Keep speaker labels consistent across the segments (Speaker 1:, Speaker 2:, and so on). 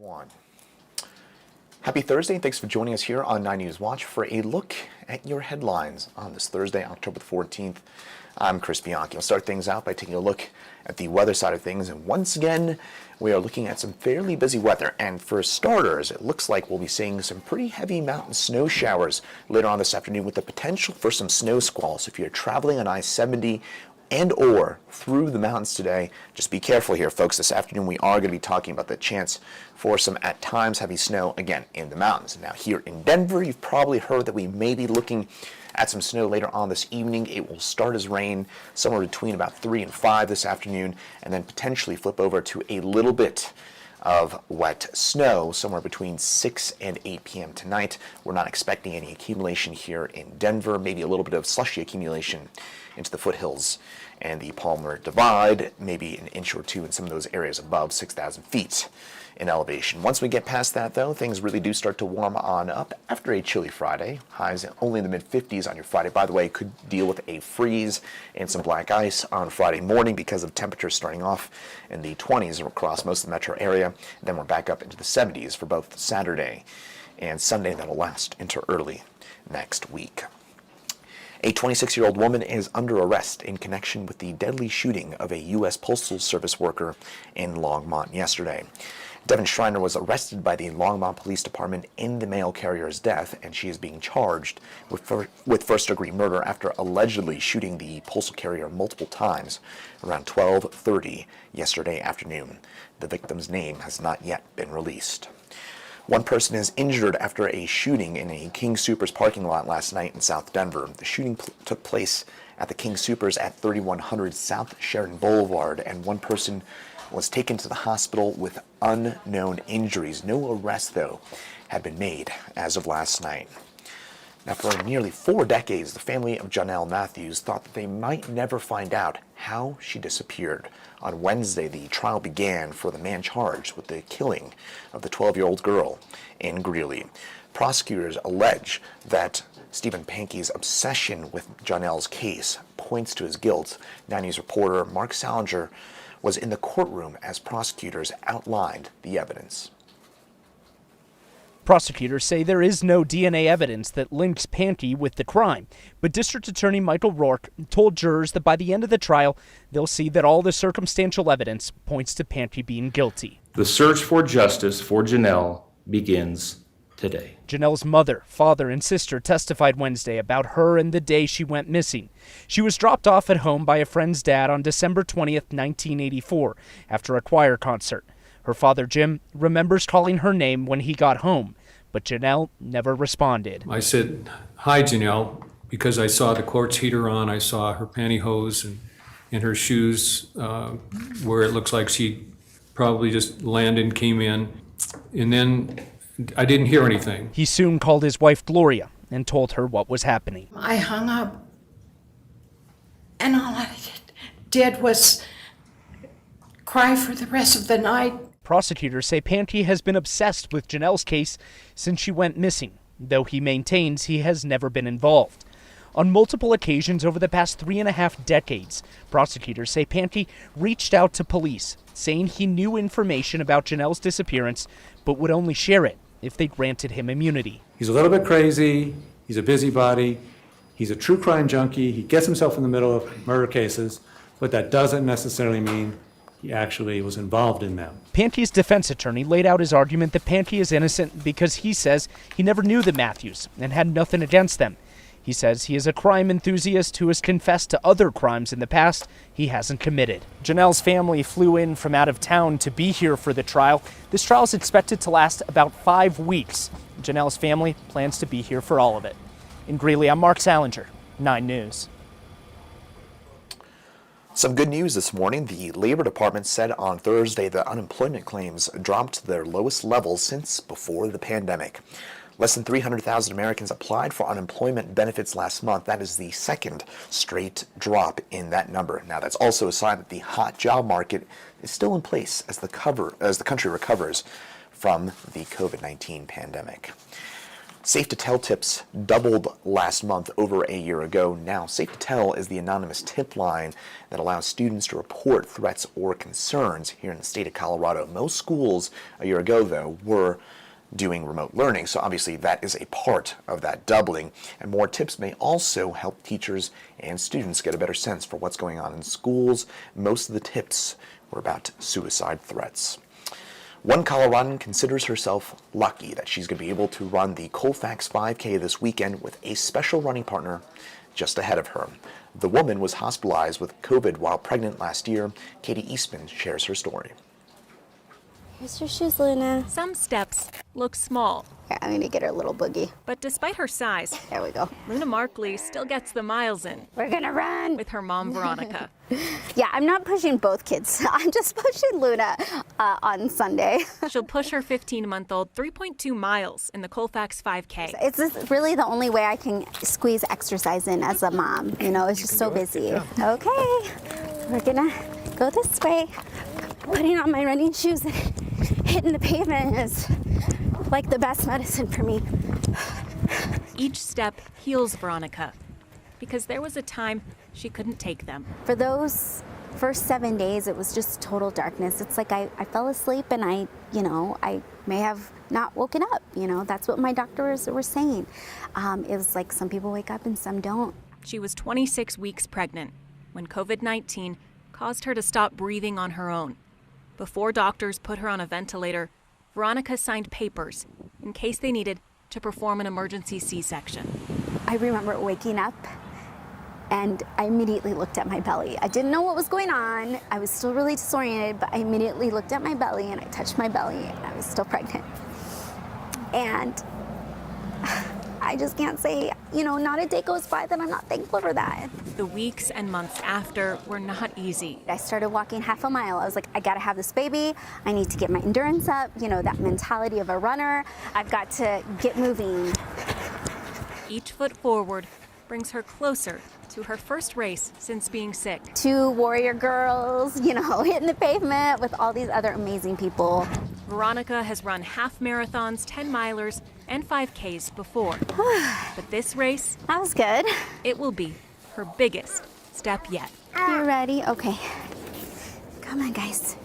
Speaker 1: One. Happy Thursday, and thanks for joining us here on 9 News Watch for a look at your headlines on this Thursday, October the 14th. I'm Chris Bianchi. I'll start things out by taking a look at the weather side of things, and once again, we are looking at some fairly busy weather. And for starters, it looks like we'll be seeing some pretty heavy mountain snow showers later on this afternoon with the potential for some snow squalls. If you're traveling on I-70 and or through the mountains today, just be careful here, folks. This afternoon we are going to be talking about the chance for some at times heavy snow again in the mountains. Now here in Denver, you've probably heard that we may be looking at some snow later on this evening. It will start as rain somewhere between about 3 and 5 this afternoon, and then potentially flip over to a little bit of wet snow somewhere between 6 and 8 p.m. tonight. We're not expecting any accumulation here in Denver, maybe a little bit of slushy accumulation into the foothills and the Palmer Divide, maybe an inch or two in some of those areas above 6,000 feet in elevation. Once we get past that, though, things really do start to warm on up after a chilly Friday. Highs only in the mid-50s on your Friday. By the way, could deal with a freeze and some black ice on Friday morning because of temperatures starting off in the 20s across most of the metro area. Then we're back up into the 70s for both Saturday and Sunday. That'll last into early next week. A 26-year-old woman is under arrest in connection with the deadly shooting of a U.S. Postal Service worker in Longmont yesterday. Devin Schreiner was arrested by the Longmont Police Department in the mail carrier's death, and she is being charged with first-degree murder after allegedly shooting the postal carrier multiple times around 12:30 yesterday afternoon. The victim's name has not yet been released. One person is injured after a shooting in a King Soopers parking lot last night in South Denver. The shooting took place at the King Soopers at 3100 South Sheridan Boulevard, and one person was taken to the hospital with unknown injuries. No arrests, though, had been made as of last night. Now, for nearly 4 decades, the family of Janelle Matthews thought that they might never find out how she disappeared. On Wednesday, the trial began for the man charged with the killing of the 12-year-old girl in Greeley. Prosecutors allege that Stephen Pankey's obsession with Janelle's case points to his guilt. 9 News reporter Mark Salinger was in the courtroom as prosecutors outlined the evidence.
Speaker 2: Prosecutors say there is no DNA evidence that links Pankey with the crime, but District Attorney Michael Rourke told jurors that by the end of the trial, they'll see that all the circumstantial evidence points to Pankey being guilty.
Speaker 3: The search for justice for Janelle begins today.
Speaker 2: Janelle's mother, father, and sister testified Wednesday about her and the day she went missing. She was dropped off at home by a friend's dad on December 20th, 1984, after a choir concert. Her father, Jim, remembers calling her name when he got home, but Janelle never responded.
Speaker 4: I said, "Hi, Janelle," because I saw the quartz heater on. I saw her pantyhose and her shoes where it looks like she probably just landed and came in. And then I didn't hear anything.
Speaker 2: He soon called his wife, Gloria, and told her what was happening.
Speaker 5: I hung up, and all I did was cry for the rest of the night.
Speaker 2: Prosecutors say Pankey has been obsessed with Janelle's case since she went missing, though he maintains he has never been involved. On multiple occasions over the past 3.5 decades, prosecutors say Pankey reached out to police, saying he knew information about Janelle's disappearance, but would only share it if they granted him immunity.
Speaker 6: He's a little bit crazy, he's a busybody, he's a true crime junkie, he gets himself in the middle of murder cases, but that doesn't necessarily mean he actually was involved in them.
Speaker 2: Pankey's defense attorney laid out his argument that Pankey is innocent because he says he never knew the Matthews and had nothing against them. He says he is a crime enthusiast who has confessed to other crimes in the past he hasn't committed. Janelle's family flew in from out of town to be here for the trial. This trial is expected to last about 5 weeks. Janelle's family plans to be here for all of it. In Greeley, I'm Mark Salinger, 9 News.
Speaker 1: Some good news this morning. The Labor Department said on Thursday that unemployment claims dropped to their lowest levels since before the pandemic. Less than 300,000 Americans applied for unemployment benefits last month. That is the second straight drop in that number. Now, that's also a sign that the hot job market is still in place as the country recovers from the COVID-19 pandemic. Safe to Tell tips doubled last month over a year ago. Now, Safe to Tell is the anonymous tip line that allows students to report threats or concerns here in the state of Colorado. Most schools a year ago, though, were doing remote learning, so obviously that is a part of that doubling. And more tips may also help teachers and students get a better sense for what's going on in schools. Most of the tips were about suicide threats. One Coloradan considers herself lucky that she's going to be able to run the Colfax 5K this weekend with a special running partner just ahead of her. The woman was hospitalized with COVID while pregnant last year. Katie Eastman shares her story.
Speaker 7: Here's your shoes, Luna.
Speaker 8: Some steps look small,
Speaker 7: Here, I'm gonna get her a little boogie.
Speaker 8: but despite her size,
Speaker 7: There we go.
Speaker 8: Luna Markley still gets the miles in
Speaker 7: We're gonna run.
Speaker 8: with her mom, Veronica.
Speaker 7: Yeah, I'm not pushing both kids. I'm just pushing Luna on Sunday.
Speaker 8: She'll push her 15-month-old 3.2 miles in the Colfax 5K.
Speaker 7: It's just really the only way I can squeeze exercise in as a mom. You know, it's just so busy. Okay, we're gonna go this way. Putting on my running shoes and hitting the pavement is like the best medicine for me.
Speaker 8: Each step heals Veronica because there was a time she couldn't take them.
Speaker 7: For those first 7 days, it was just total darkness. It's like I fell asleep and I may have not woken up. That's what my doctors were saying. It was like some people wake up and some don't.
Speaker 8: She was 26 weeks pregnant when COVID-19 caused her to stop breathing on her own. Before doctors put her on a ventilator, Veronica signed papers in case they needed to perform an emergency C-section.
Speaker 7: I remember waking up and I immediately looked at my belly. I didn't know what was going on. I was still really disoriented, but I immediately looked at my belly and I touched my belly and I was still pregnant. And I just can't say, not a day goes by that I'm not thankful for that.
Speaker 8: The weeks and months after were not easy.
Speaker 7: I started walking half a mile. I was like, I gotta have this baby. I need to get my endurance up, that mentality of a runner. I've got to get moving.
Speaker 8: Each foot forward brings her closer to her first race since being sick.
Speaker 7: 2 warrior girls, hitting the pavement with all these other amazing people.
Speaker 8: Veronica has run half marathons, 10-milers, and 5Ks before. But this race,
Speaker 7: That was good.
Speaker 8: it will be her biggest step yet.
Speaker 7: You ready? Okay. Come on, guys.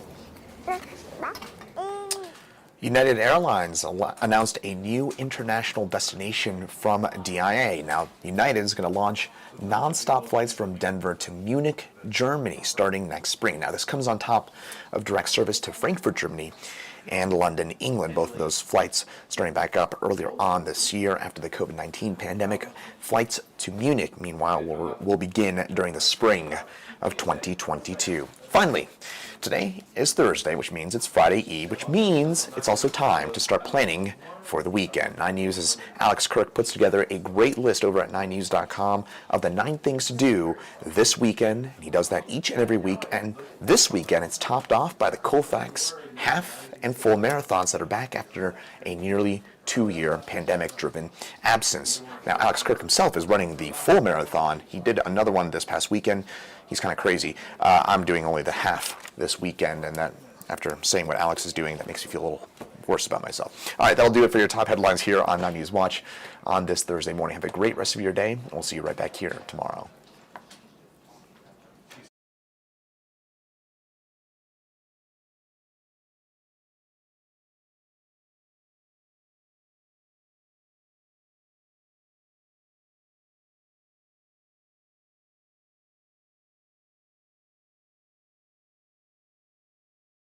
Speaker 1: United Airlines announced a new international destination from DIA. Now, United is going to launch nonstop flights from Denver to Munich, Germany, starting next spring. Now, this comes on top of direct service to Frankfurt, Germany, and London, England. Both of those flights starting back up earlier on this year after the COVID-19 pandemic. Flights to Munich, meanwhile, will begin during the spring of 2022. Finally, today is Thursday, which means it's Friday Eve, which means it's also time to start planning for the weekend. 9 News' Alex Kirk puts together a great list over at 9news.com of the 9 things to do this weekend. He does that each and every week, and this weekend it's topped off by the Colfax half and full marathons that are back after a nearly 2-year pandemic-driven absence. Now, Alex Kirk himself is running the full marathon. He did another one this past weekend. He's kind of crazy. I'm doing only the half this weekend, and that, after saying what Alex is doing, that makes me feel a little worse about myself. All right, that'll do it for your top headlines here on 9 News Watch on this Thursday morning. Have a great rest of your day, and we'll see you right back here tomorrow.